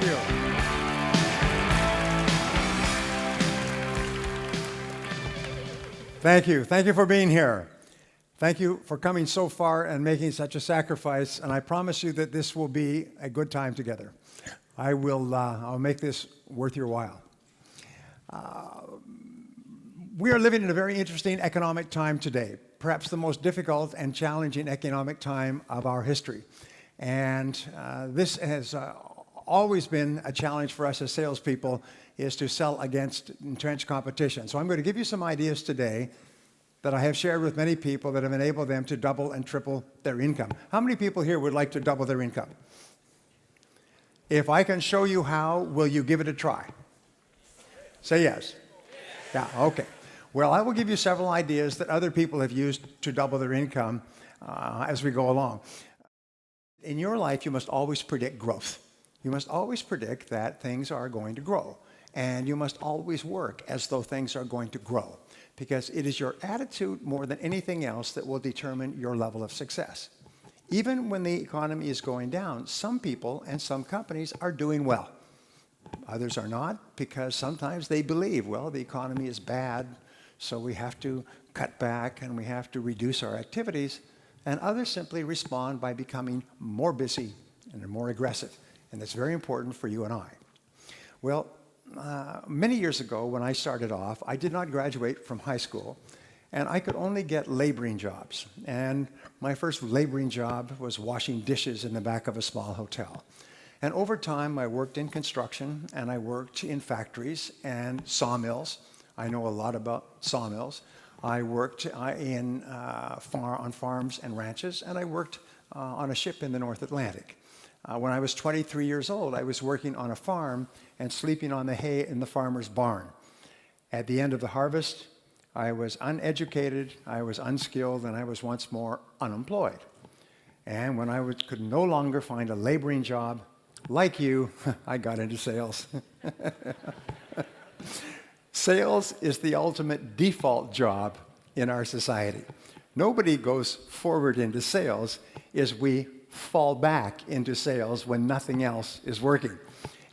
Thank you. Thank you. Thank you for being here. Thank you for coming so far and making such a sacrifice. And I promise you that this will be a good time together. I'll make this worth your while. We are living in a very interesting economic time today, perhaps the most difficult and challenging economic time of our history. And this has always been a challenge for us as salespeople, is to sell against entrenched competition. So I'm going to give you some ideas today that I have shared with many people that have enabled them to double and triple their income. How many people here would like to double their income? If I can show you how, will you give it a try? Say yes. Yeah, okay. Well, I will give you several ideas that other people have used to double their income as we go along. In your life, you must always predict growth. You must always predict that things are going to grow. And you must always work as though things are going to grow, because it is your attitude more than anything else that will determine your level of success. Even when the economy is going down, some people and some companies are doing well. Others are not, because sometimes they believe, well, the economy is bad, so we have to cut back and we have to reduce our activities. And others simply respond by becoming more busy and more aggressive. And that's very important for you and I. Well, many years ago when I started off, I did not graduate from high school, and I could only get laboring jobs. And my first laboring job was washing dishes in the back of a small hotel. And over time, I worked in construction, and I worked in factories and sawmills. I know a lot about sawmills. I worked on farms and ranches, and I worked on a ship in the North Atlantic. When I was 23 years old, I was working on a farm and sleeping on the hay in the farmer's barn. At the end of the harvest, I was uneducated, I was unskilled, and I was once more unemployed. And when I could no longer find a laboring job, like you, I got into sales. Sales is the ultimate default job in our society. Nobody goes forward into sales, as we fall back into sales when nothing else is working.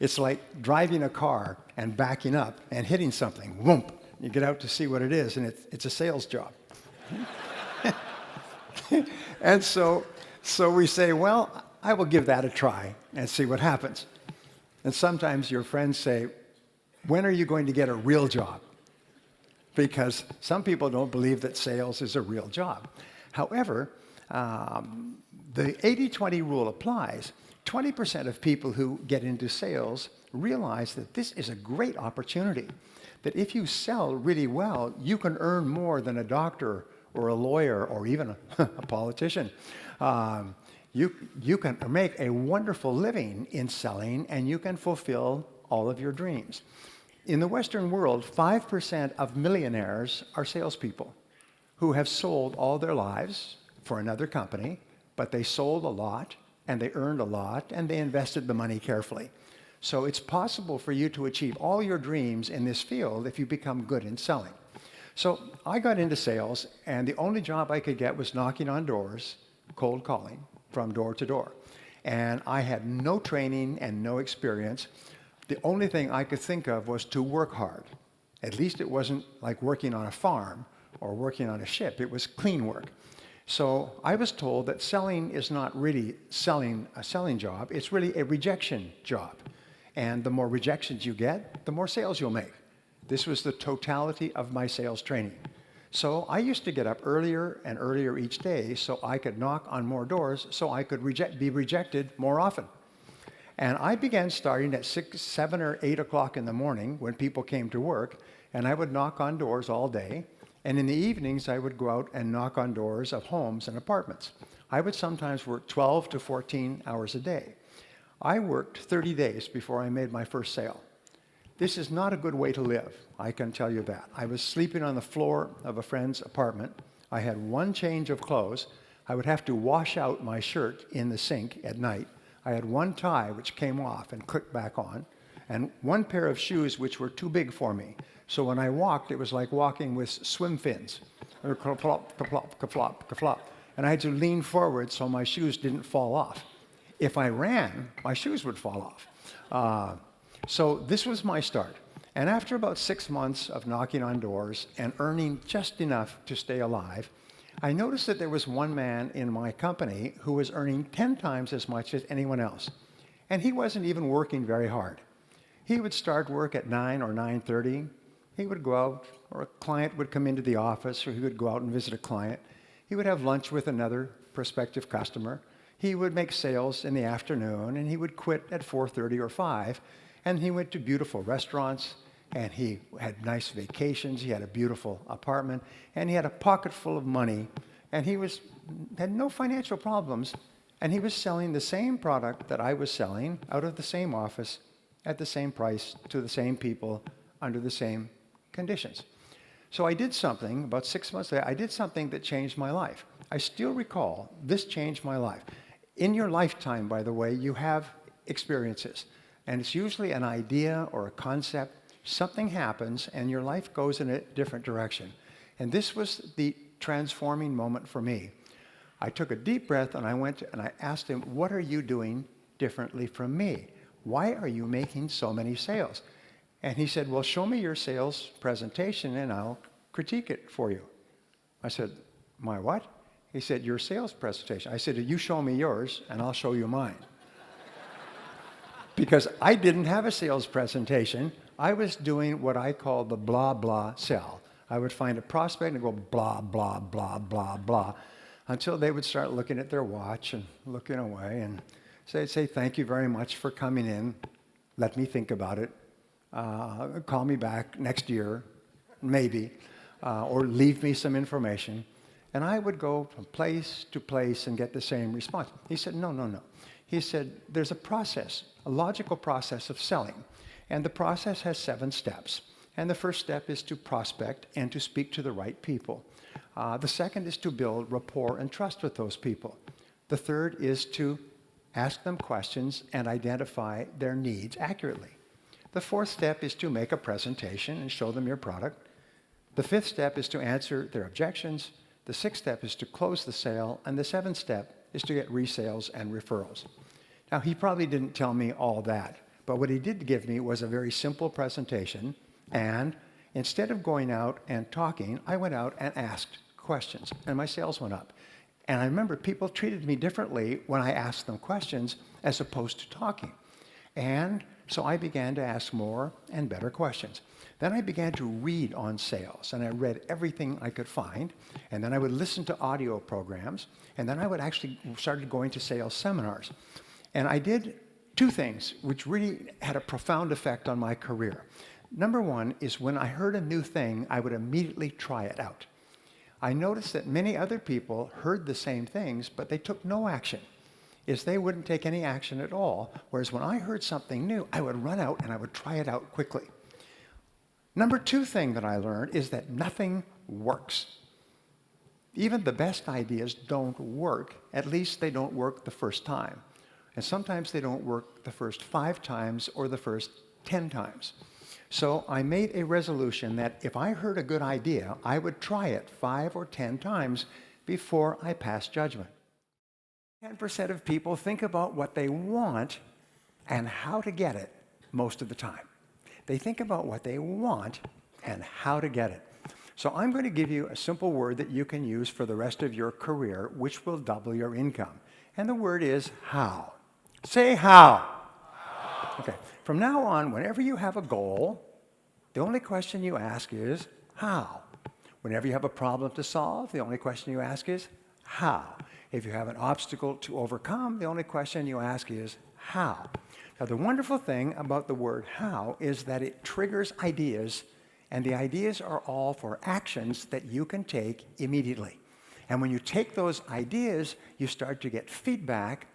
It's like driving a car and backing up and hitting something. Whoomp! You get out to see what it is, and it's a sales job. And so we say, well, I will give that a try and see what happens. And sometimes your friends say, when are you going to get a real job? Because some people don't believe that sales is a real job. However, the 80-20 rule applies. 20% of people who get into sales realize that this is a great opportunity, that if you sell really well, you can earn more than a doctor or a lawyer or even a politician. You can make a wonderful living in selling, and you can fulfill all of your dreams. In the Western world, 5% of millionaires are salespeople who have sold all their lives for another company, but they sold a lot, and they earned a lot, and they invested the money carefully. So it's possible for you to achieve all your dreams in this field if you become good in selling. So I got into sales, and the only job I could get was knocking on doors, cold calling from door to door. And I had no training and no experience. The only thing I could think of was to work hard. At least it wasn't like working on a farm or working on a ship. It was clean work. So I was told that selling is not really a selling job. It's really a rejection job. And the more rejections you get, the more sales you'll make. This was the totality of my sales training. So I used to get up earlier and earlier each day so I could knock on more doors so I could be rejected more often. And I began starting at 6, 7, or 8 o'clock in the morning when people came to work, and I would knock on doors all day. And in the evenings, I would go out and knock on doors of homes and apartments. I would sometimes work 12 to 14 hours a day. I worked 30 days before I made my first sale. This is not a good way to live, I can tell you that. I was sleeping on the floor of a friend's apartment. I had one change of clothes. I would have to wash out my shirt in the sink at night. I had one tie which came off and clicked back on, and one pair of shoes which were too big for me. So when I walked, it was like walking with swim fins. Ka-plop, ka-plop, ka-flop, ka-flop. And I had to lean forward so my shoes didn't fall off. If I ran, my shoes would fall off. So this was my start. And after about 6 months of knocking on doors and earning just enough to stay alive, I noticed that there was one man in my company who was earning 10 times as much as anyone else. And he wasn't even working very hard. He would start work at 9 or 9:30. He would go out, or a client would come into the office, or he would go out and visit a client. He would have lunch with another prospective customer. He would make sales in the afternoon, and he would quit at 4:30 or 5. And he went to beautiful restaurants, and he had nice vacations. He had a beautiful apartment, and he had a pocket full of money, and he had no financial problems, and he was selling the same product that I was selling out of the same office at the same price to the same people under the same conditions. So I did something, about 6 months later, I did something that changed my life. I still recall this changed my life. In your lifetime, by the way, you have experiences, and it's usually an idea or a concept. Something happens and your life goes in a different direction. And this was the transforming moment for me. I took a deep breath and I asked him, what are you doing differently from me? Why are you making so many sales? And he said, well, show me your sales presentation and I'll critique it for you. I said, my what? He said, your sales presentation. I said, you show me yours and I'll show you mine. Because I didn't have a sales presentation. I was doing what I call the blah, blah sell. I would find a prospect and go blah, blah, blah, blah, blah, until they would start looking at their watch and looking away and say, thank you very much for coming in. Let me think about it. Call me back next year, maybe, or leave me some information. And I would go from place to place and get the same response. He said, no. He said, there's a process, a logical process of selling. And the process has 7 steps. And the first step is to prospect and to speak to the right people. The second is to build rapport and trust with those people. The third is to ask them questions and identify their needs accurately. The fourth step is to make a presentation and show them your product. The fifth step is to answer their objections. The sixth step is to close the sale. And the seventh step is to get resales and referrals. Now, he probably didn't tell me all that, but what he did give me was a very simple presentation. And instead of going out and talking, I went out and asked questions, and my sales went up. And I remember people treated me differently when I asked them questions as opposed to talking. And so I began to ask more and better questions. Then I began to read on sales, and I read everything I could find. And then I would listen to audio programs, and then I would actually started going to sales seminars. And I did 2 things which really had a profound effect on my career. Number one is when I heard a new thing, I would immediately try it out. I noticed that many other people heard the same things, but they took no action. They wouldn't take any action at all, whereas when I heard something new, I would run out and I would try it out quickly. Number 2 thing that I learned is that nothing works. Even the best ideas don't work. At least they don't work the first time. And sometimes they don't work the first 5 times or the first 10 times. So I made a resolution that if I heard a good idea, I would try it 5 or 10 times before I passed judgment. 10% of people think about what they want and how to get it most of the time. They think about what they want and how to get it. So I'm going to give you a simple word that you can use for the rest of your career, which will double your income. And the word is how. Say how. Okay. From now on, whenever you have a goal, the only question you ask is how. Whenever you have a problem to solve, the only question you ask is how. If you have an obstacle to overcome, the only question you ask is how. Now, the wonderful thing about the word how is that it triggers ideas, and the ideas are all for actions that you can take immediately. And when you take those ideas, you start to get feedback,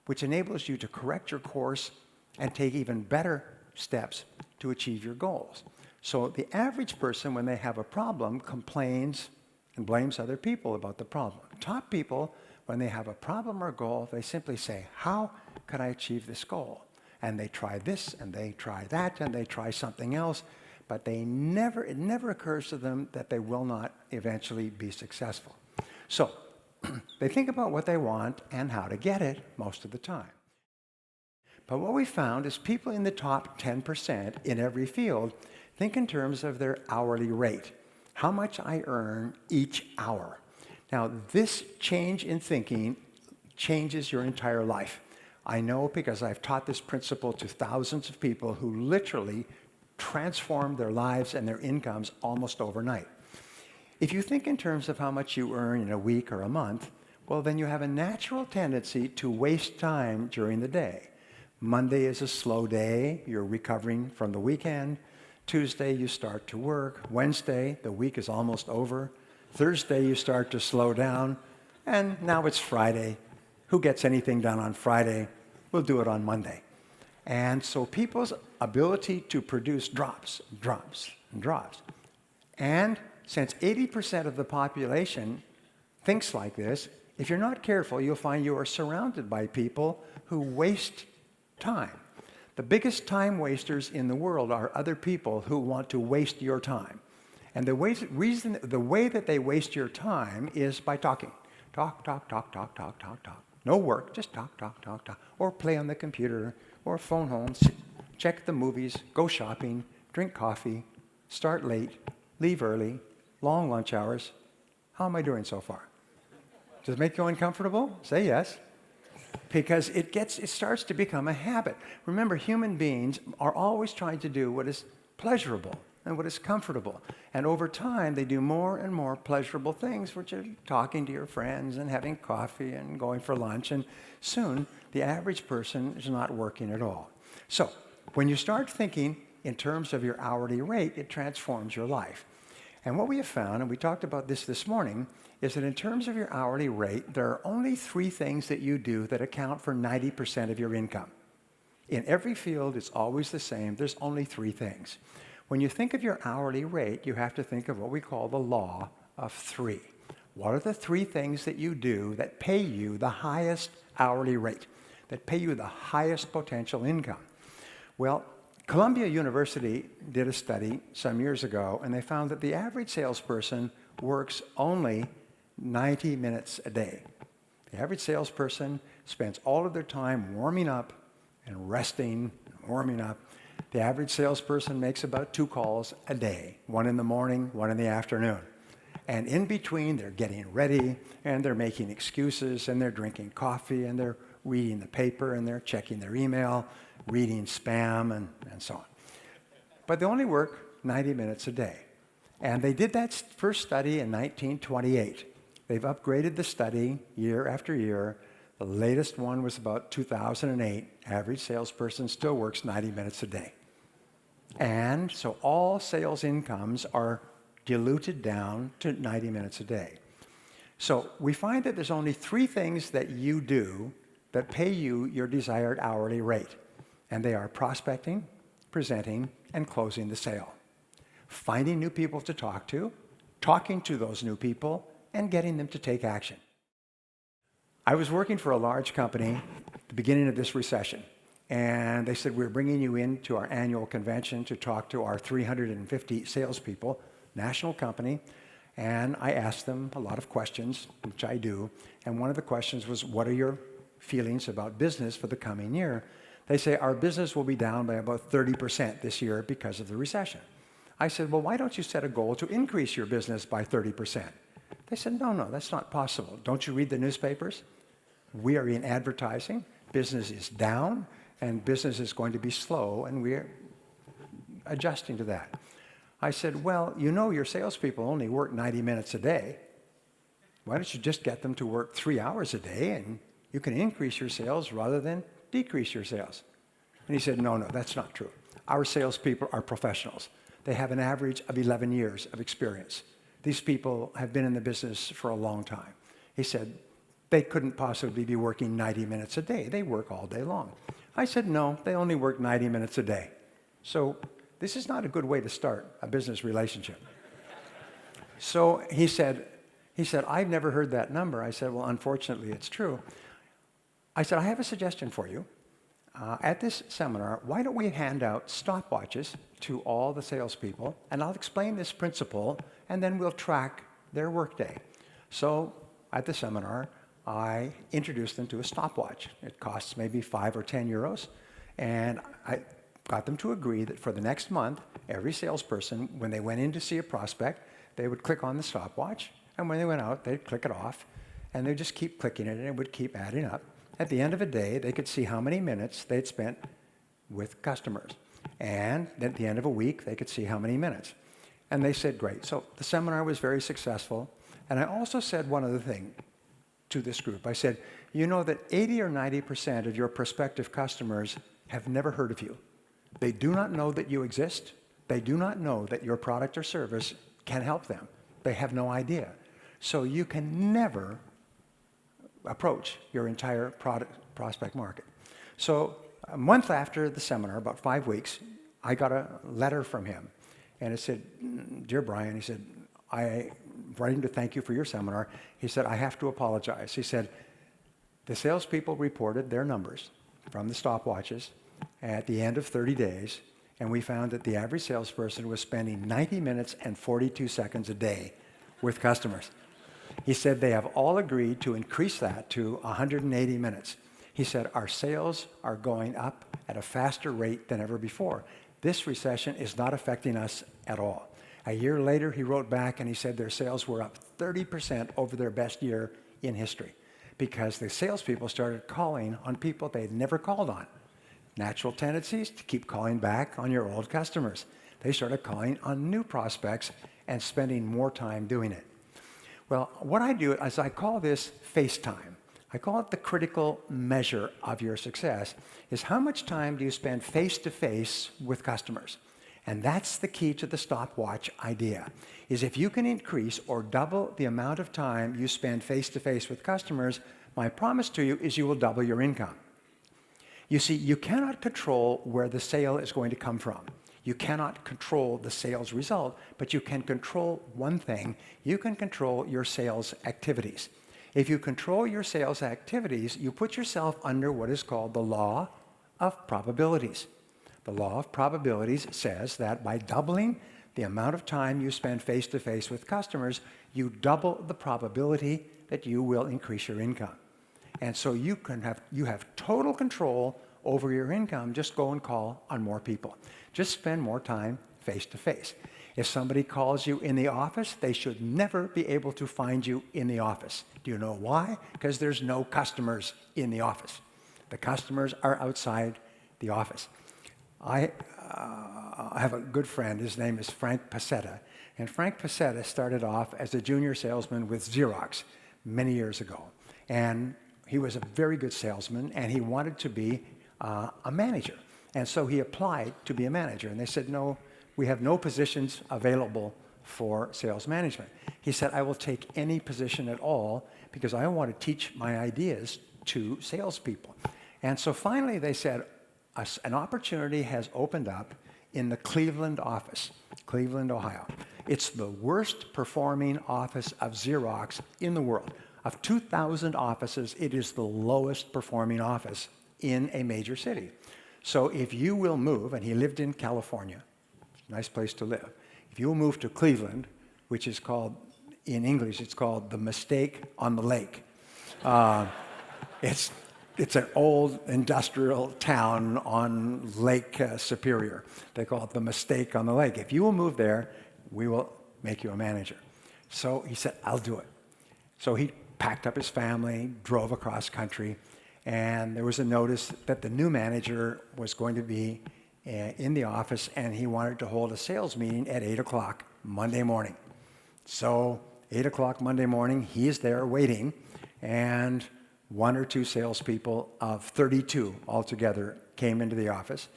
which enables you to correct your course and take even better steps to achieve your goals. So the average person, when they have a problem, complains and blames other people about the problem. Top people, when they have a problem or goal, they simply say, how can I achieve this goal? And they try this, and they try that, and they try something else, but it never occurs to them that they will not eventually be successful. So they think about what they want and how to get it most of the time. But what we found is people in the top 10% in every field think in terms of their hourly rate, how much I earn each hour. Now, this change in thinking changes your entire life. I know because I've taught this principle to thousands of people who literally transform their lives and their incomes almost overnight. If you think in terms of how much you earn in a week or a month, well, then you have a natural tendency to waste time during the day. Monday is a slow day. You're recovering from the weekend. Tuesday, you start to work. Wednesday, the week is almost over. Thursday, you start to slow down. And now it's Friday. Who gets anything done on Friday? We'll do it on Monday. And so people's ability to produce drops. And since 80% of the population thinks like this, if you're not careful, you'll find you are surrounded by people who waste time. The biggest time wasters in the world are other people who want to waste your time. And the way that they waste your time is by talking. Talk. No work, just talk. Or play on the computer, or phone home, check the movies, go shopping, drink coffee, start late, leave early, long lunch hours. How am I doing so far? Does it make you uncomfortable? Say yes. Because it starts to become a habit. Remember, human beings are always trying to do what is pleasurable and what is comfortable. And over time, they do more and more pleasurable things, which are talking to your friends and having coffee and going for lunch. And soon, the average person is not working at all. So when you start thinking in terms of your hourly rate, it transforms your life. And what we have found, and we talked about this morning, is that in terms of your hourly rate, there are only 3 things that you do that account for 90% of your income. In every field, it's always the same. There's only 3 things. When you think of your hourly rate, you have to think of what we call the law of 3. What are the 3 things that you do that pay you the highest hourly rate, that pay you the highest potential income? Well, Columbia University did a study some years ago, and they found that the average salesperson works only 90 minutes a day. The average salesperson spends all of their time warming up and resting, warming up. The average salesperson makes about 2 calls a day, 1 in the morning, 1 in the afternoon. And in between, they're getting ready, and they're making excuses, and they're drinking coffee, and they're reading the paper, and they're checking their email, reading spam, and so on. But they only work 90 minutes a day. And they did that first study in 1928. They've upgraded the study year after year. The latest one was about 2008. Average salesperson still works 90 minutes a day. And so all sales incomes are diluted down to 90 minutes a day. So we find that there's only 3 things that you do that pay you your desired hourly rate. And they are prospecting, presenting, and closing the sale. Finding new people to talk to, talking to those new people, and getting them to take action. I was working for a large company at the beginning of this recession, and they said, we're bringing you in to our annual convention to talk to our 350 salespeople, national company, and I asked them a lot of questions, which I do, and one of the questions was, what are your feelings about business for the coming year? They say, our business will be down by about 30% this year because of the recession. I said, well, why don't you set a goal to increase your business by 30%? They said, no, that's not possible. Don't you read the newspapers? We are in advertising. Business is down, and business is going to be slow, and we're adjusting to that. I said, well, you know your salespeople only work 90 minutes a day. Why don't you just get them to work 3 hours a day, and you can increase your sales rather than decrease your sales? And he said, no, that's not true. Our salespeople are professionals. They have an average of 11 years of experience. These people have been in the business for a long time. He said, they couldn't possibly be working 90 minutes a day. They work all day long. I said, no, they only work 90 minutes a day. So this is not a good way to start a business relationship. So he said, I've never heard that number. I said, well, unfortunately, it's true. I said, I have a suggestion for you. At this seminar, why don't we hand out stopwatches to all the salespeople, and I'll explain this principle, and then we'll track their workday. So at the seminar, I introduced them to a stopwatch. It costs maybe 5 or 10 euros. And I got them to agree that for the next month, every salesperson, when they went in to see a prospect, they would click on the stopwatch, and when they went out, they'd click it off, and they'd just keep clicking it, and it would keep adding up. At the end of a day, they could see how many minutes they'd spent with customers. And at the end of a week, they could see how many minutes. And they said, great. So the seminar was very successful. And I also said one other thing to this group. I said, you know that 80 or 90% of your prospective customers have never heard of you. They do not know that you exist. They do not know that your product or service can help them. They have no idea. So you can never approach your entire prospect market. So a month after the seminar, about 5 weeks, I got a letter from him. And it said, dear Brian, he said, I'm writing to thank you for your seminar. He said, I have to apologize. He said, the salespeople reported their numbers from the stopwatches at the end of 30 days, and we found that the average salesperson was spending 90 minutes and 42 seconds a day with customers. He said they have all agreed to increase that to 180 minutes. He said, our sales are going up at a faster rate than ever before. This recession is not affecting us at all. A year later, he wrote back and he said their sales were up 30% over their best year in history because the salespeople started calling on people they'd never called on. Natural tendencies to keep calling back on your old customers. They started calling on new prospects and spending more time doing it. Well, what I do is I call this face time. I call it the critical measure of your success, is how much time do you spend face-to-face with customers? And that's the key to the stopwatch idea, is if you can increase or double the amount of time you spend face-to-face with customers, my promise to you is you will double your income. You see, you cannot control where the sale is going to come from. You cannot control the sales result, but you can control one thing. You can control your sales activities. If you control your sales activities, you put yourself under what is called the law of probabilities. The law of probabilities says that by doubling the amount of time you spend face-to-face with customers, you double the probability that you will increase your income. And so you have total control over your income. Just go and call on more people. Just spend more time face-to-face. If somebody calls you in the office, they should never be able to find you in the office. Do you know why? Because there's no customers in the office. The customers are outside the office. I have a good friend. His name is Frank Pasetta. And Frank Pasetta started off as a junior salesman with Xerox many years ago. And he was a very good salesman, and he wanted to be a manager. And so he applied to be a manager. And they said, no, we have no positions available for sales management. He said, I will take any position at all because I want to teach my ideas to salespeople. And so finally they said, an opportunity has opened up in the Cleveland office, Cleveland, Ohio. It's the worst performing office of Xerox in the world. Of 2,000 offices, it is the lowest performing office in a major city. So if you will move, and he lived in California, nice place to live. If you will move to Cleveland, which is called, in English, it's called the Mistake on the Lake. It's an old industrial town on Lake Superior. They call it the Mistake on the Lake. If you will move there, we will make you a manager. So he said, I'll do it. So he packed up his family, drove across country, and there was a notice that the new manager was going to be in the office, and he wanted to hold a sales meeting at 8 o'clock Monday morning. So 8 o'clock Monday morning, he is there waiting, and one or two salespeople of 32 altogether came into the office,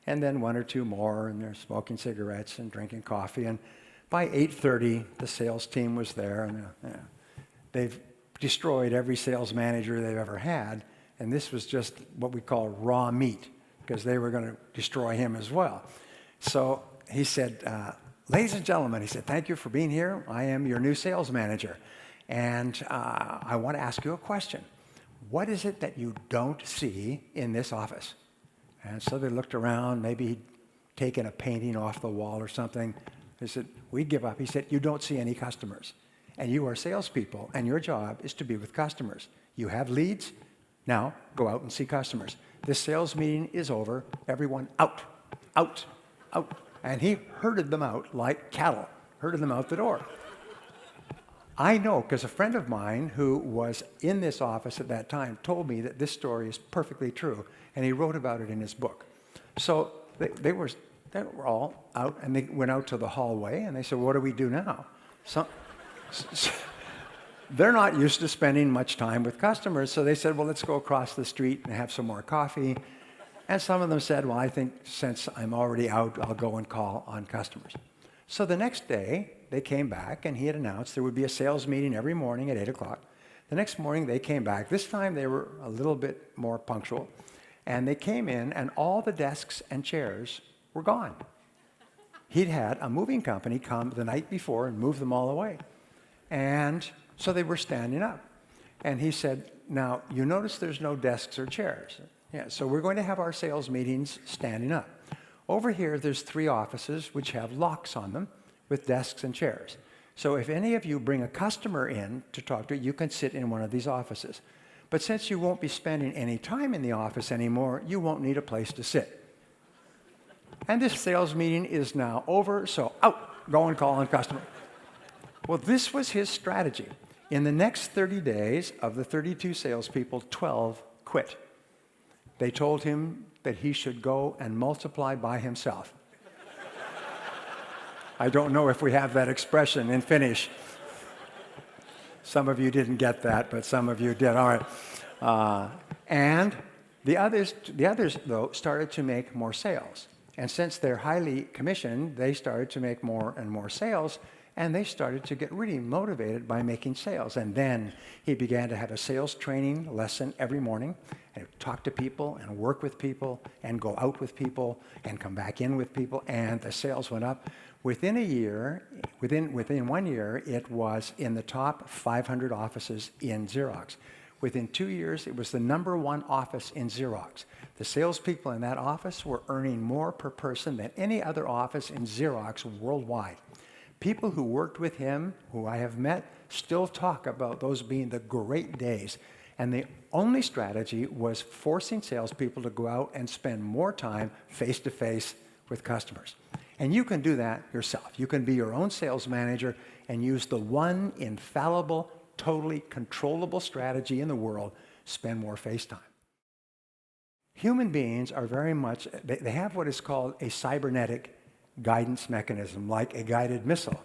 and then one or two more, and they're smoking cigarettes and drinking coffee. And by 8:30, the sales team was there, and they've destroyed every sales manager they've ever had, and this was just what we call raw meat, because they were going to destroy him as well. So he said, ladies and gentlemen, he said, thank you for being here. I am your new sales manager, and I want to ask you a question. What is it that you don't see in this office? And so they looked around, maybe he'd taken a painting off the wall or something. They said, we give up. He said, you don't see any customers. And you are salespeople, and your job is to be with customers. You have leads. Now, go out and see customers. This sales meeting is over. Everyone out, out, out. And he herded them out like cattle, herded them out the door. I know because a friend of mine who was in this office at that time told me that this story is perfectly true, and he wrote about it in his book. So they were all out, and they went out to the hallway, and they said, what do we do now? They're not used to spending much time with customers, so they said, well, let's go across the street and have some more coffee. And some of them said, well, I think since I'm already out, I'll go and call on customers. So the next day, they came back, and he had announced there would be a sales meeting every morning at 8 o'clock. The next morning, they came back. This time, they were a little bit more punctual. And they came in, and all the desks and chairs were gone. He'd had a moving company come the night before and move them all away. And so they were standing up. And he said, now, you notice there's no desks or chairs. Yeah, so we're going to have our sales meetings standing up. Over here, there's 3 offices which have locks on them with desks and chairs. So if any of you bring a customer in to talk to, you can sit in one of these offices. But since you won't be spending any time in the office anymore, you won't need a place to sit. And this sales meeting is now over, so out, go and call on customer. Well, this was his strategy. In the next 30 days, of the 32 salespeople, 12 quit. They told him that he should go and multiply by himself. I don't know if we have that expression in Finnish. Some of you didn't get that, but some of you did. All right. And the others, though, started to make more sales. And since they're highly commissioned, they started to make more and more sales, and they started to get really motivated by making sales. And then he began to have a sales training lesson every morning, and talk to people and work with people and go out with people and come back in with people, and the sales went up. Within a year, within 1 year, it was in the top 500 offices in Xerox. Within 2 years, it was the #1 office in Xerox. The salespeople in that office were earning more per person than any other office in Xerox worldwide. People who worked with him, who I have met, still talk about those being the great days. And the only strategy was forcing salespeople to go out and spend more time face-to-face with customers. And you can do that yourself. You can be your own sales manager and use the one infallible, totally controllable strategy in the world: spend more face time. Human beings are very much, they have what is called a cybernetic guidance mechanism, like a guided missile.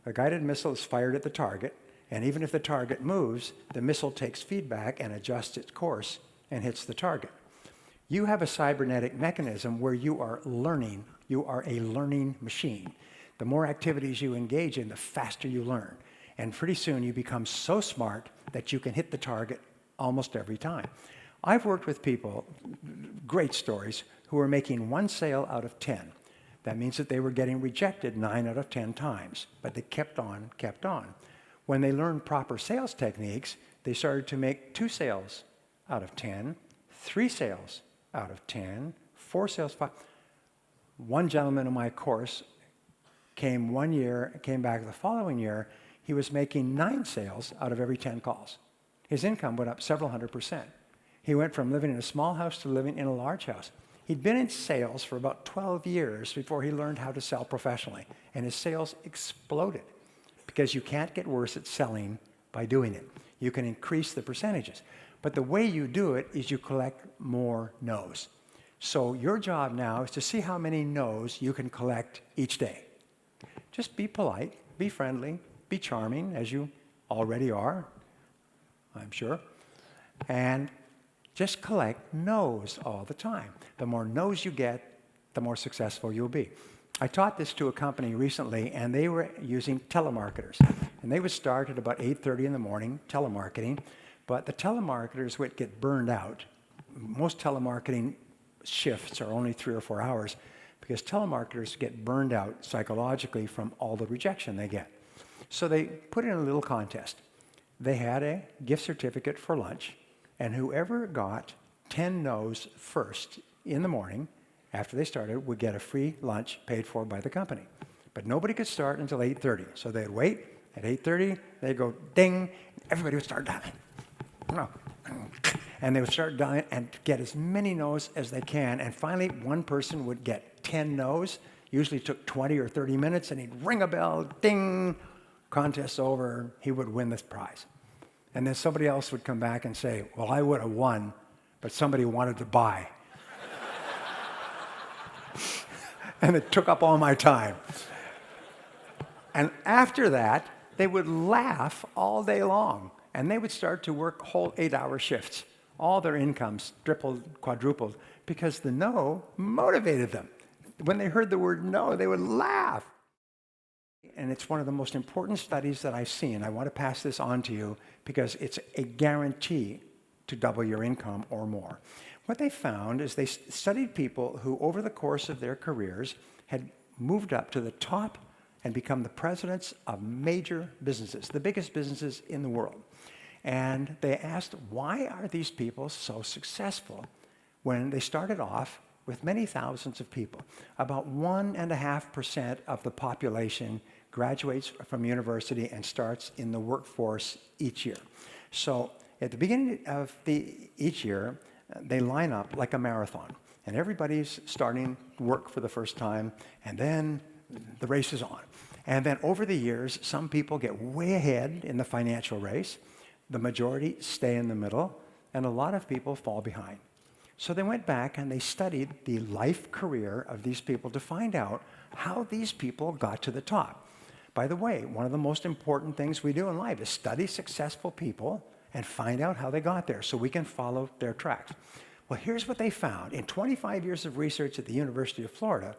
A guided missile is fired at the target, and even if the target moves, the missile takes feedback and adjusts its course and hits the target. You have a cybernetic mechanism where you are learning. You are a learning machine. The more activities you engage in, the faster you learn. And pretty soon you become so smart that you can hit the target almost every time. I've worked with people, great stories, who are making 1 sale out of 10. That means that they were getting rejected 9 out of 10 times, but they kept on, kept on. When they learned proper sales techniques, they started to make 2 sales out of 10, 3 sales out of 10, 4 sales, 5. One gentleman in my course came back the following year. He was making 9 sales out of every 10 calls. His income went up several hundred%. He went from living in a small house to living in a large house. He'd been in sales for about 12 years before he learned how to sell professionally, and his sales exploded, because you can't get worse at selling by doing it. You can increase the percentages, but the way you do it is you collect more no's. So your job now is to see how many no's you can collect each day. Just be polite, be friendly, be charming, as you already are, I'm sure, and just collect no's all the time. The more no's you get, the more successful you'll be. I taught this to a company recently, and they were using telemarketers. And they would start at about 8:30 in the morning, telemarketing, but the telemarketers would get burned out. Most telemarketing shifts are only 3 or 4 hours, because telemarketers get burned out psychologically from all the rejection they get. So they put in a little contest. They had a gift certificate for lunch, and whoever got 10 no's first in the morning, after they started, would get a free lunch paid for by the company. But nobody could start until 8:30. So they'd wait. At 8:30, they'd go ding, everybody would start laughing. And they would start dying and get as many no's as they can. And finally, one person would get 10 no's. Usually took 20 or 30 minutes, and he'd ring a bell, ding, contest over, he would win this prize. And then somebody else would come back and say, well, I would have won, but somebody wanted to buy. And it took up all my time. And after that, they would laugh all day long, and they would start to work whole 8-hour shifts. All their incomes tripled, quadrupled, because the no motivated them. When they heard the word no, they would laugh. And it's one of the most important studies that I've seen. I want to pass this on to you because it's a guarantee to double your income or more. What they found is they studied people who, over the course of their careers, had moved up to the top and become the presidents of major businesses, the biggest businesses in the world. And they asked, why are these people so successful when they started off with many thousands of people? About 1.5% of the population graduates from university and starts in the workforce each year. So at the beginning of each year, they line up like a marathon, and everybody's starting work for the first time, and then the race is on. And then over the years, some people get way ahead in the financial race, the majority stay in the middle, and a lot of people fall behind. So they went back and they studied the life career of these people to find out how these people got to the top. By the way, one of the most important things we do in life is study successful people and find out how they got there so we can follow their tracks. Well, here's what they found in 25 years of research at the University of Florida,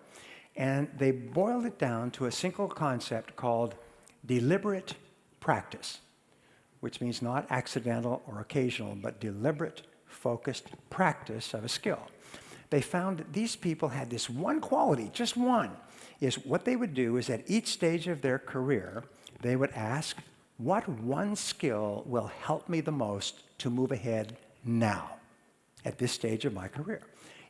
and they boiled it down to a single concept called deliberate practice, which means not accidental or occasional, but deliberate, focused practice of a skill. They found that these people had this one quality, just one, is what they would do is at each stage of their career, they would ask, what one skill will help me the most to move ahead now at this stage of my career?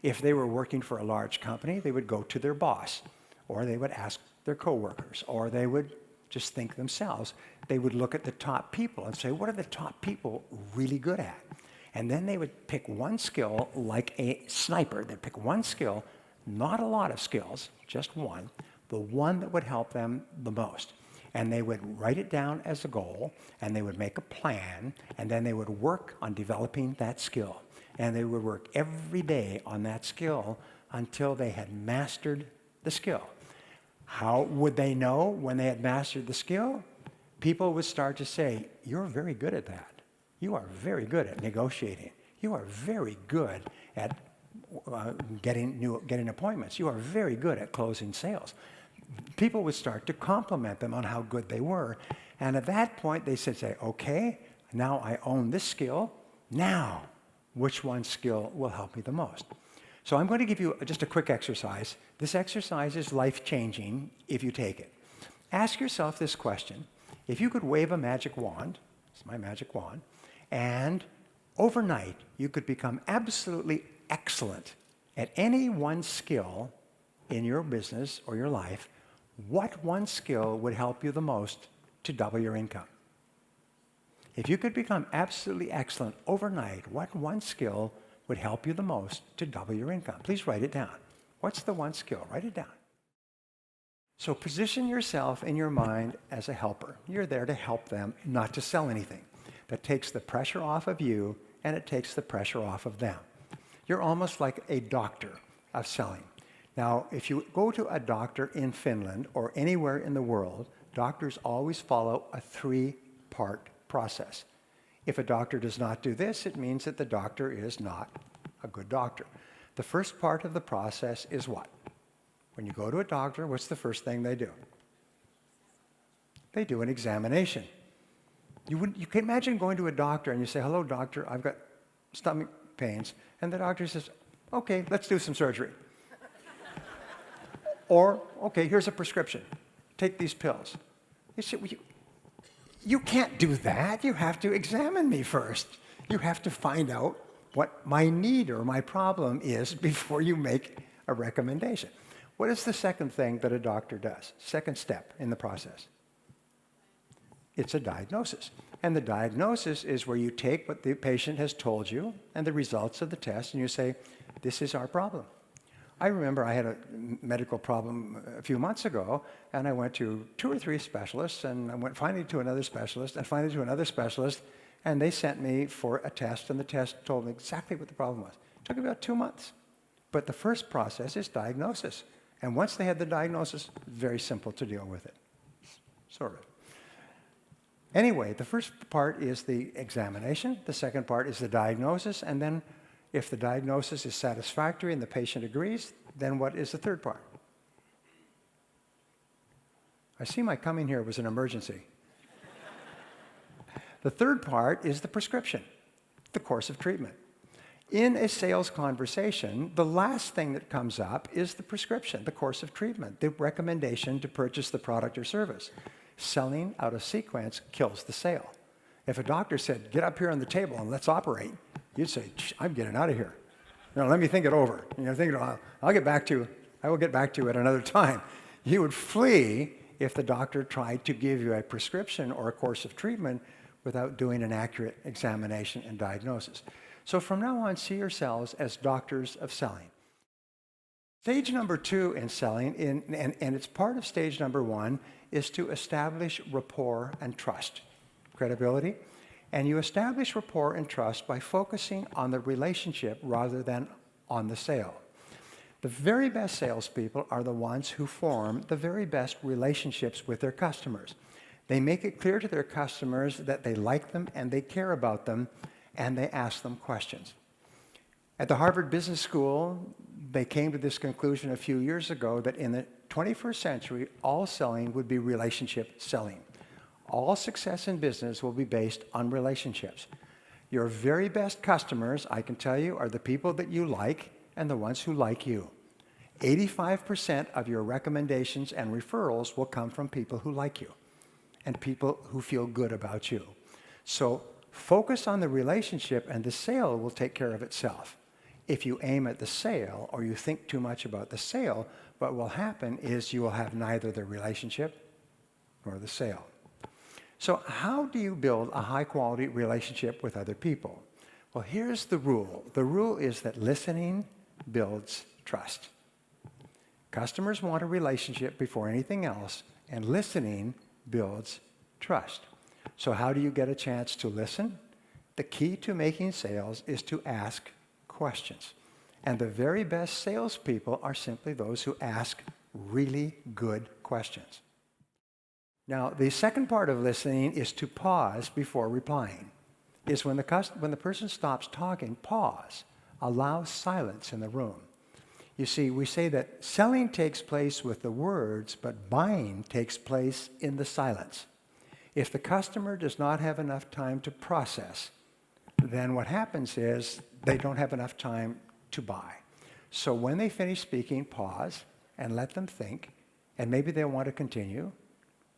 If they were working for a large company, they would go to their boss, or they would ask their coworkers, or they would just think themselves. They would look at the top people and say, what are the top people really good at? And then they would pick one skill like a sniper. They'd pick one skill, not a lot of skills, just one, the one that would help them the most. And they would write it down as a goal, and they would make a plan, and then they would work on developing that skill. And they would work every day on that skill until they had mastered the skill. How would they know when they had mastered the skill? People would start to say, you're very good at that. You are very good at negotiating. You are very good at getting appointments. You are very good at closing sales. People would start to compliment them on how good they were. And at that point, they said, okay, now I own this skill. Now, which one skill will help me the most? So I'm going to give you just a quick exercise. This exercise is life-changing if you take it. Ask yourself this question. If you could wave a magic wand, it's my magic wand, and overnight you could become absolutely excellent at any one skill in your business or your life, what one skill would help you the most to double your income? If you could become absolutely excellent overnight, what one skill would help you the most to double your income? Please write it down. What's the one skill? Write it down. So position yourself in your mind as a helper. You're there to help them, not to sell anything. That takes the pressure off of you, and it takes the pressure off of them. You're almost like a doctor of selling. Now, if you go to a doctor in Finland or anywhere in the world, doctors always follow a 3-part process. If a doctor does not do this, it means that the doctor is not a good doctor. The first part of the process is what? When you go to a doctor, what's the first thing they do? They do an examination. You can imagine going to a doctor and you say, hello, doctor, I've got stomach pains. And the doctor says, okay, let's do some surgery. Or, okay, here's a prescription. Take these pills. You say, well, you can't do that. You have to examine me first. You have to find out what my need or my problem is before you make a recommendation. What is the second thing that a doctor does? Second step in the process. It's a diagnosis. And the diagnosis is where you take what the patient has told you and the results of the test, and you say, this is our problem. I remember I had a medical problem a few months ago, and I went to 2 or 3 specialists, and I went finally to another specialist, and finally to another specialist, and they sent me for a test, and the test told me exactly what the problem was. It took about 2 months. But the first process is diagnosis. And once they had the diagnosis, very simple to deal with it, sort of. Anyway, the first part is the examination. The second part is the diagnosis. And then if the diagnosis is satisfactory and the patient agrees, then what is the third part? I see my coming here was an emergency. The third part is the prescription, the course of treatment. In a sales conversation, the last thing that comes up is the prescription, the course of treatment, the recommendation to purchase the product or service. Selling out of sequence kills the sale. If a doctor said, get up here on the table and let's operate, you'd say, I'm getting out of here. Let me think it over. I will get back to you at another time. You would flee if the doctor tried to give you a prescription or a course of treatment without doing an accurate examination and diagnosis. So from now on, see yourselves as doctors of selling. Stage number 2 in selling, and it's part of stage number 1, is to establish rapport and trust, credibility. And you establish rapport and trust by focusing on the relationship rather than on the sale. The very best salespeople are the ones who form the very best relationships with their customers. They make it clear to their customers that they like them and they care about them, and they ask them questions. At the Harvard Business School, they came to this conclusion a few years ago that in the 21st century, all selling would be relationship selling. All success in business will be based on relationships. Your very best customers, I can tell you, are the people that you like and the ones who like you. 85% of your recommendations and referrals will come from people who like you and people who feel good about you. So focus on the relationship and the sale will take care of itself. If you aim at the sale or you think too much about the sale, what will happen is you will have neither the relationship nor the sale. So how do you build a high-quality relationship with other people? Well, here's the rule. The rule is that listening builds trust. Customers want a relationship before anything else, and listening builds trust. So how do you get a chance to listen? The key to making sales is to ask questions. And the very best salespeople are simply those who ask really good questions. Now, the second part of listening is to pause before replying. Is when the person stops talking, pause. Allow silence in the room. You see, we say that selling takes place with the words, but buying takes place in the silence. If the customer does not have enough time to process, then what happens is they don't have enough time to buy. So when they finish speaking, pause and let them think, and maybe they'll want to continue,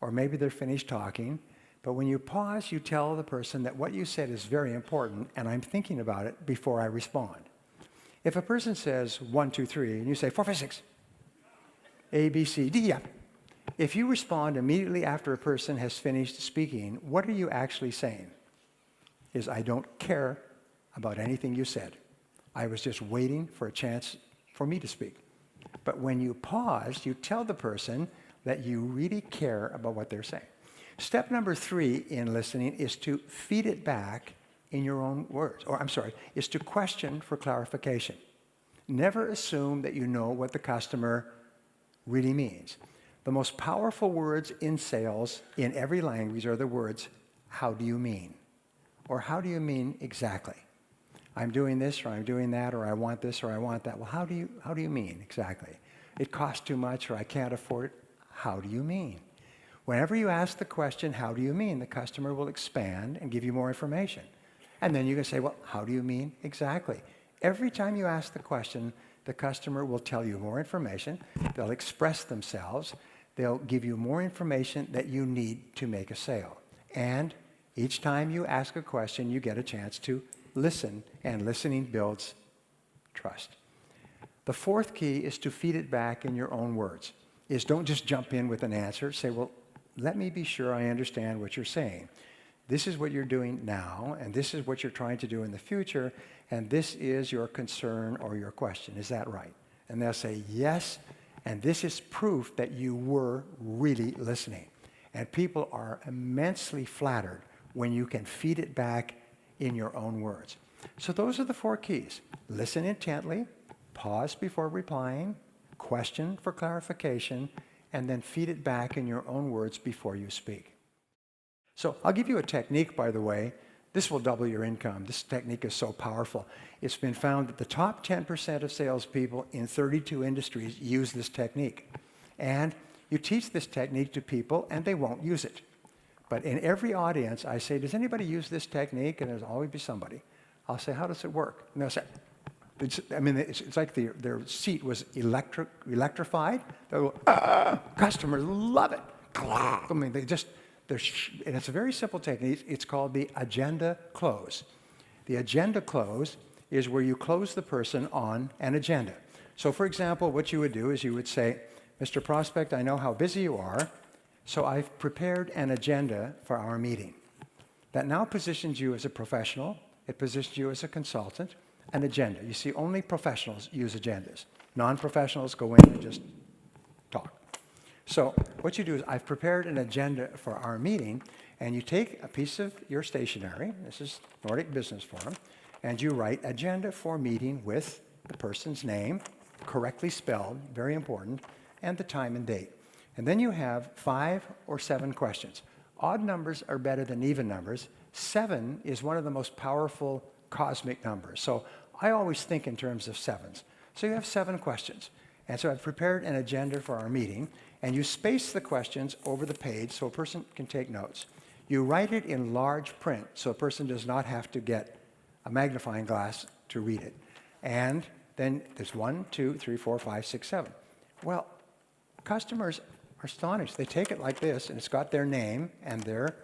or maybe they're finished talking. But when you pause, you tell the person that what you said is very important, and I'm thinking about it before I respond. If a person says 1, 2, 3, and you say 4, 5, 6, A, B, C, D, F. If you respond immediately after a person has finished speaking, what are you actually saying? Is I don't care about anything you said. I was just waiting for a chance for me to speak. But when you pause, you tell the person that you really care about what they're saying. Step number 3 in listening is to feed it back in your own words, is to question for clarification. Never assume that you know what the customer really means. The most powerful words in sales in every language are the words, how do you mean? Or how do you mean exactly? I'm doing this, or I'm doing that, or I want this, or I want that. Well, how do you mean exactly? It costs too much, or I can't afford it. How do you mean? Whenever you ask the question, how do you mean, the customer will expand and give you more information. And then you can say, well, how do you mean exactly? Every time you ask the question, the customer will tell you more information. They'll express themselves. They'll give you more information that you need to make a sale. And each time you ask a question, you get a chance to listen, and listening builds trust. The fourth key is to feed it back in your own words. Is don't just jump in with an answer. Say, well, let me be sure I understand what you're saying. This is what you're doing now, and this is what you're trying to do in the future, and this is your concern or your question. Is that right? And they'll say, yes, and this is proof that you were really listening. And people are immensely flattered when you can feed it back in your own words. So those are the 4 keys. Listen intently, pause before replying, question for clarification, and then feed it back in your own words before you speak. So I'll give you a technique, by the way. This will double your income. This technique is so powerful. It's been found that the top 10% of salespeople in 32 industries use this technique. And you teach this technique to people, and they won't use it. But in every audience, I say, does anybody use this technique? And there's always be somebody. I'll say, how does it work? And they'll say, it's like their seat was electrified. They'll go, customers love it. I mean, and it's a very simple technique. It's called the agenda close. The agenda close is where you close the person on an agenda. So for example, what you would do is you would say, Mr. Prospect, I know how busy you are, so I've prepared an agenda for our meeting. That now positions you as a professional. It positions you as a consultant. An agenda. You see, only professionals use agendas. Non-professionals go in and just talk. So what you do is, I've prepared an agenda for our meeting, and you take a piece of your stationery, this is Nordic Business Forum, and you write agenda for meeting with the person's name, correctly spelled, very important, and the time and date. And then you have 5 or 7 questions. Odd numbers are better than even numbers. 7 is one of the most powerful cosmic numbers. So I always think in terms of 7s. So you have 7 questions. And so I've prepared an agenda for our meeting, and you space the questions over the page so a person can take notes. You write it in large print so a person does not have to get a magnifying glass to read it. And then there's 1, 2, 3, 4, 5, 6, 7. Well, customers are astonished. They take it like this, and it's got their name and their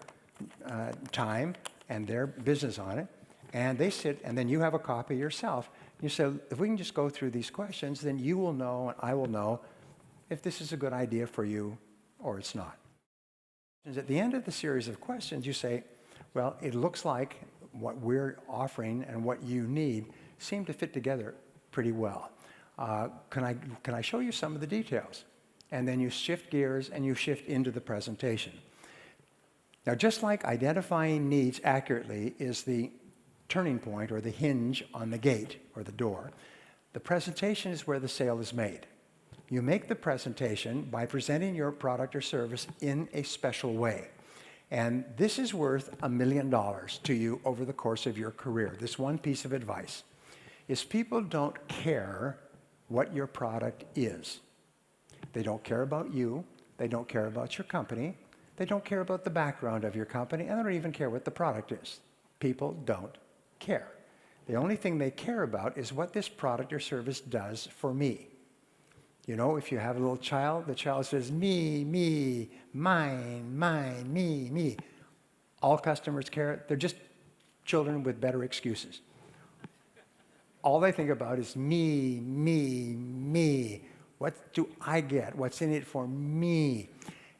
time and their business on it. And they sit, and then you have a copy yourself. You say, if we can just go through these questions, then you will know and I will know if this is a good idea for you or it's not. And at the end of the series of questions, you say, well, it looks like what we're offering and what you need seem to fit together pretty well. Can I show you some of the details? And then you shift gears and you shift into the presentation. Now, just like identifying needs accurately is the turning point or the hinge on the gate or the door, the presentation is where the sale is made. You make the presentation by presenting your product or service in a special way. And this is worth $1 million to you over the course of your career. This one piece of advice is people don't care what your product is. They don't care about you. They don't care about your company. They don't care about the background of your company, and they don't even care what the product is. People don't care. The only thing they care about is what this product or service does for me. You know, if you have a little child, the child says, me, mine, me. All customers care. They're just children with better excuses. All they think about is me. What do I get? What's in it for me?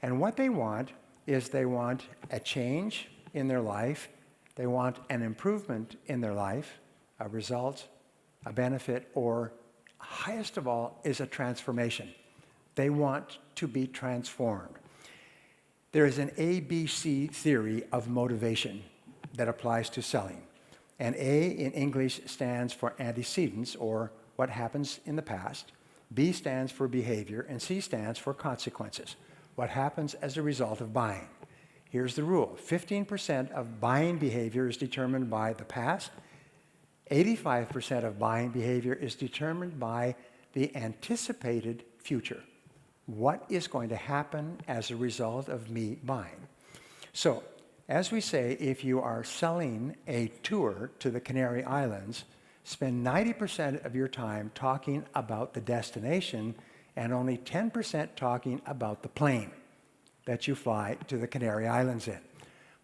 And what they want is they want a change in their life. They want an improvement in their life, a result, a benefit, or highest of all is a transformation. They want to be transformed. There is an ABC theory of motivation that applies to selling. And A in English stands for antecedents, or what happens in the past. B stands for behavior, and C stands for consequences, what happens as a result of buying. Here's the rule. 15% of buying behavior is determined by the past. 85% of buying behavior is determined by the anticipated future. What is going to happen as a result of me buying? So, as we say, if you are selling a tour to the Canary Islands, spend 90% of your time talking about the destination and only 10% talking about the plane that you fly to the Canary Islands in.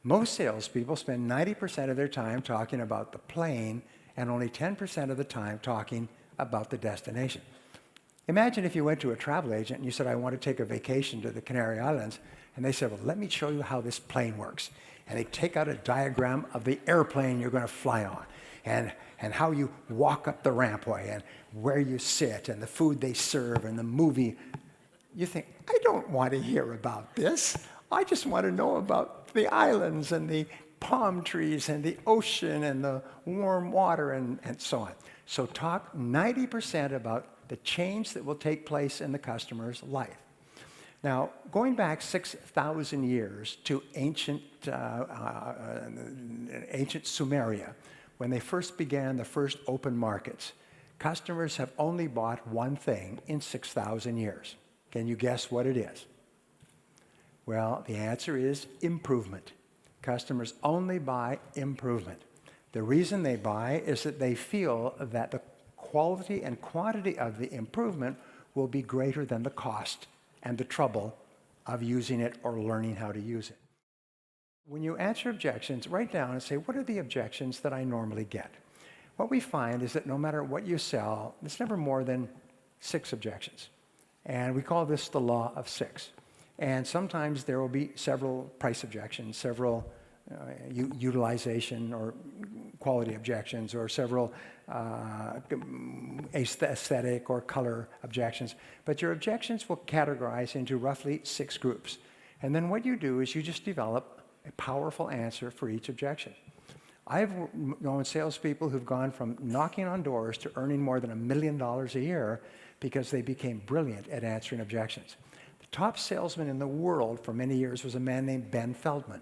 Most salespeople spend 90% of their time talking about the plane and only 10% of the time talking about the destination. Imagine if you went to a travel agent and you said, I want to take a vacation to the Canary Islands, and they said, well, let me show you how this plane works. And they take out a diagram of the airplane you're going to fly on, and how you walk up the rampway, and where you sit, and the food they serve, and the movie. You think, I don't want to hear about this. I just want to know about the islands and the palm trees and the ocean and the warm water and so on. So talk 90% about the change that will take place in the customer's life. Now, going back 6,000 years to ancient Sumeria, when they first began the first open markets, customers have only bought one thing in 6,000 years. Can you guess what it is? Well, the answer is improvement. Customers only buy improvement. The reason they buy is that they feel that the quality and quantity of the improvement will be greater than the cost and the trouble of using it or learning how to use it. When you answer objections, write down and say, what are the objections that I normally get? What we find is that no matter what you sell, it's never more than 6 objections. And we call this the law of 6. And sometimes there will be several price objections, several utilization or quality objections, or several aesthetic or color objections. But your objections will categorize into roughly 6 groups. And then what you do is you just develop a powerful answer for each objection. I've known salespeople who've gone from knocking on doors to earning more than $1 million a year because they became brilliant at answering objections. The top salesman in the world for many years was a man named Ben Feldman,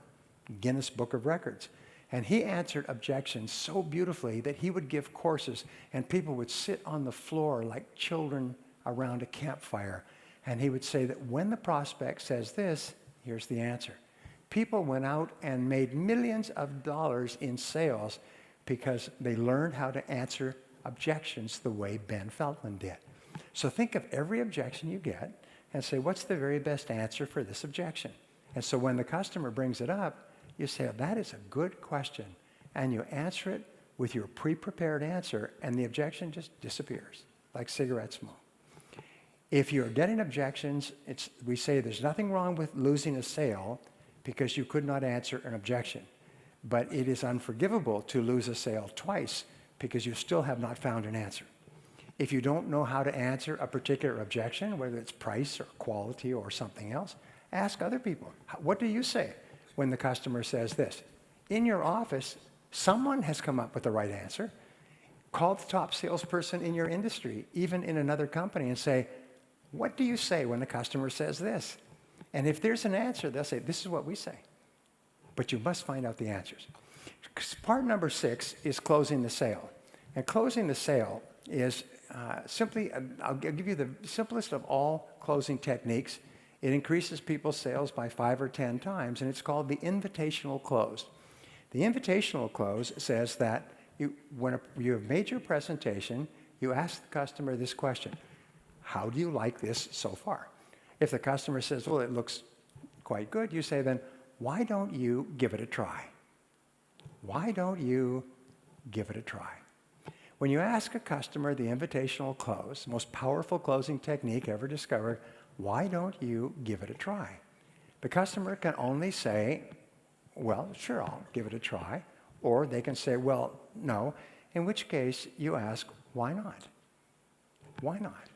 Guinness Book of Records. And he answered objections so beautifully that he would give courses, and people would sit on the floor like children around a campfire. And he would say that when the prospect says this, here's the answer. People went out and made millions of dollars in sales because they learned how to answer objections the way Ben Feldman did. So think of every objection you get and say, what's the very best answer for this objection? And so when the customer brings it up, you say, oh, that is a good question. And you answer it with your pre-prepared answer, and the objection just disappears, like cigarette smoke. If you're getting objections, we say there's nothing wrong with losing a sale because you could not answer an objection. But it is unforgivable to lose a sale twice because you still have not found an answer. If you don't know how to answer a particular objection, whether it's price or quality or something else, ask other people. What do you say when the customer says this? In your office, someone has come up with the right answer. Call the top salesperson in your industry, even in another company, and say, what do you say when the customer says this? And if there's an answer, they'll say, this is what we say. But you must find out the answers. Part number 6 is closing the sale. And closing the sale is simply, I'll give you the simplest of all closing techniques. It increases people's sales by 5 or 10 times, and it's called the invitational close. The invitational close says that when you have made your presentation, you ask the customer this question: how do you like this so far? If the customer says, well, it looks quite good, you say then, why don't you give it a try? Why don't you give it a try? When you ask a customer the invitational close, most powerful closing technique ever discovered, why don't you give it a try? The customer can only say, well, sure, I'll give it a try. Or they can say, well, no, in which case you ask, why not? Why not?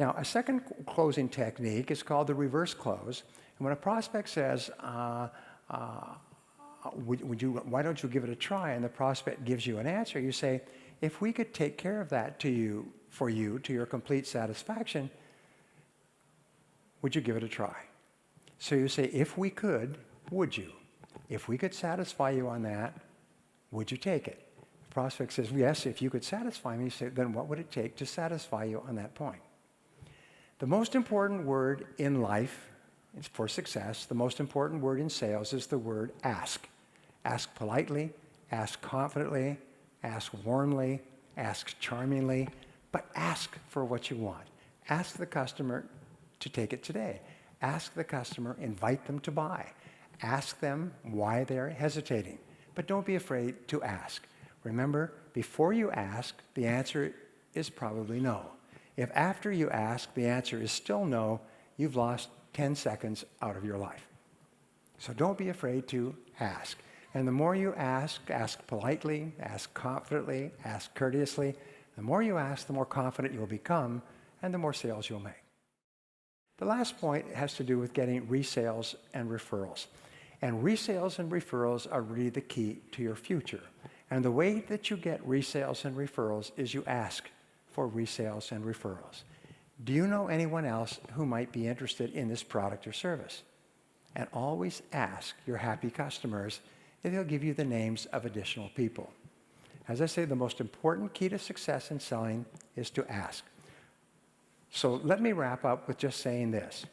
Now, a second closing technique is called the reverse close. And when a prospect says, why don't you give it a try, and the prospect gives you an answer, you say, if we could take care of that for you to your complete satisfaction, would you give it a try? So you say, if we could, would you? If we could satisfy you on that, would you take it? The prospect says, yes, if you could satisfy me. You say, then what would it take to satisfy you on that point? The most important word in life for success, the most important word in sales is the word ask. Ask politely, ask confidently, ask warmly, ask charmingly, but ask for what you want. Ask the customer to take it today. Ask the customer, invite them to buy. Ask them why they're hesitating. But don't be afraid to ask. Remember, before you ask, the answer is probably no. If after you ask, the answer is still no, you've lost 10 seconds out of your life. So don't be afraid to ask. And the more you ask politely, ask confidently, ask courteously. The more you ask, the more confident you'll become, and the more sales you'll make. The last point has to do with getting resales and referrals. And resales and referrals are really the key to your future. And the way that you get resales and referrals is you ask for resales and referrals. Do you know anyone else who might be interested in this product or service? And always ask your happy customers if they'll give you the names of additional people. As I say, the most important key to success in selling is to ask. So let me wrap up with just saying this.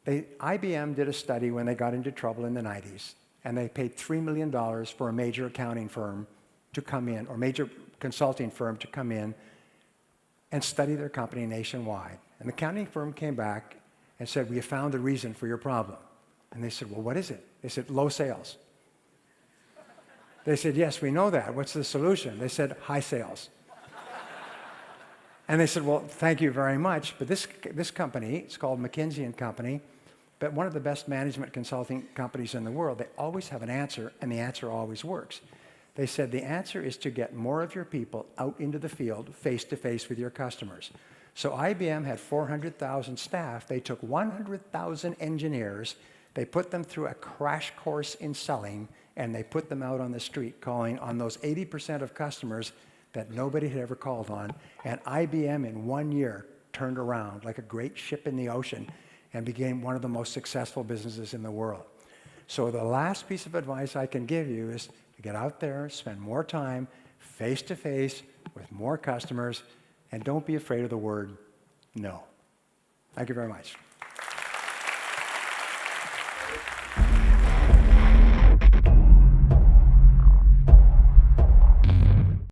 IBM did a study when they got into trouble in the 90s, and they paid $3 million for a major accounting firm to come in, or major consulting firm to come in and study their company nationwide. And the accounting firm came back and said, "We have found the reason for your problem." And they said, "Well, what is it?" They said, "Low sales." They said, "Yes, we know that. What's the solution?" They said, "High sales." And they said, "Well, thank you very much, but this company, it's called McKinsey & Company, but one of the best management consulting companies in the world, they always have an answer, and the answer always works." They said, "The answer is to get more of your people out into the field, face-to-face with your customers." So IBM had 400,000 staff. They took 100,000 engineers, they put them through a crash course in selling, and they put them out on the street calling on those 80% of customers that nobody had ever called on. And IBM in 1 year turned around like a great ship in the ocean and became one of the most successful businesses in the world. So the last piece of advice I can give you is to get out there, spend more time face-to-face with more customers, and don't be afraid of the word no. Thank you very much.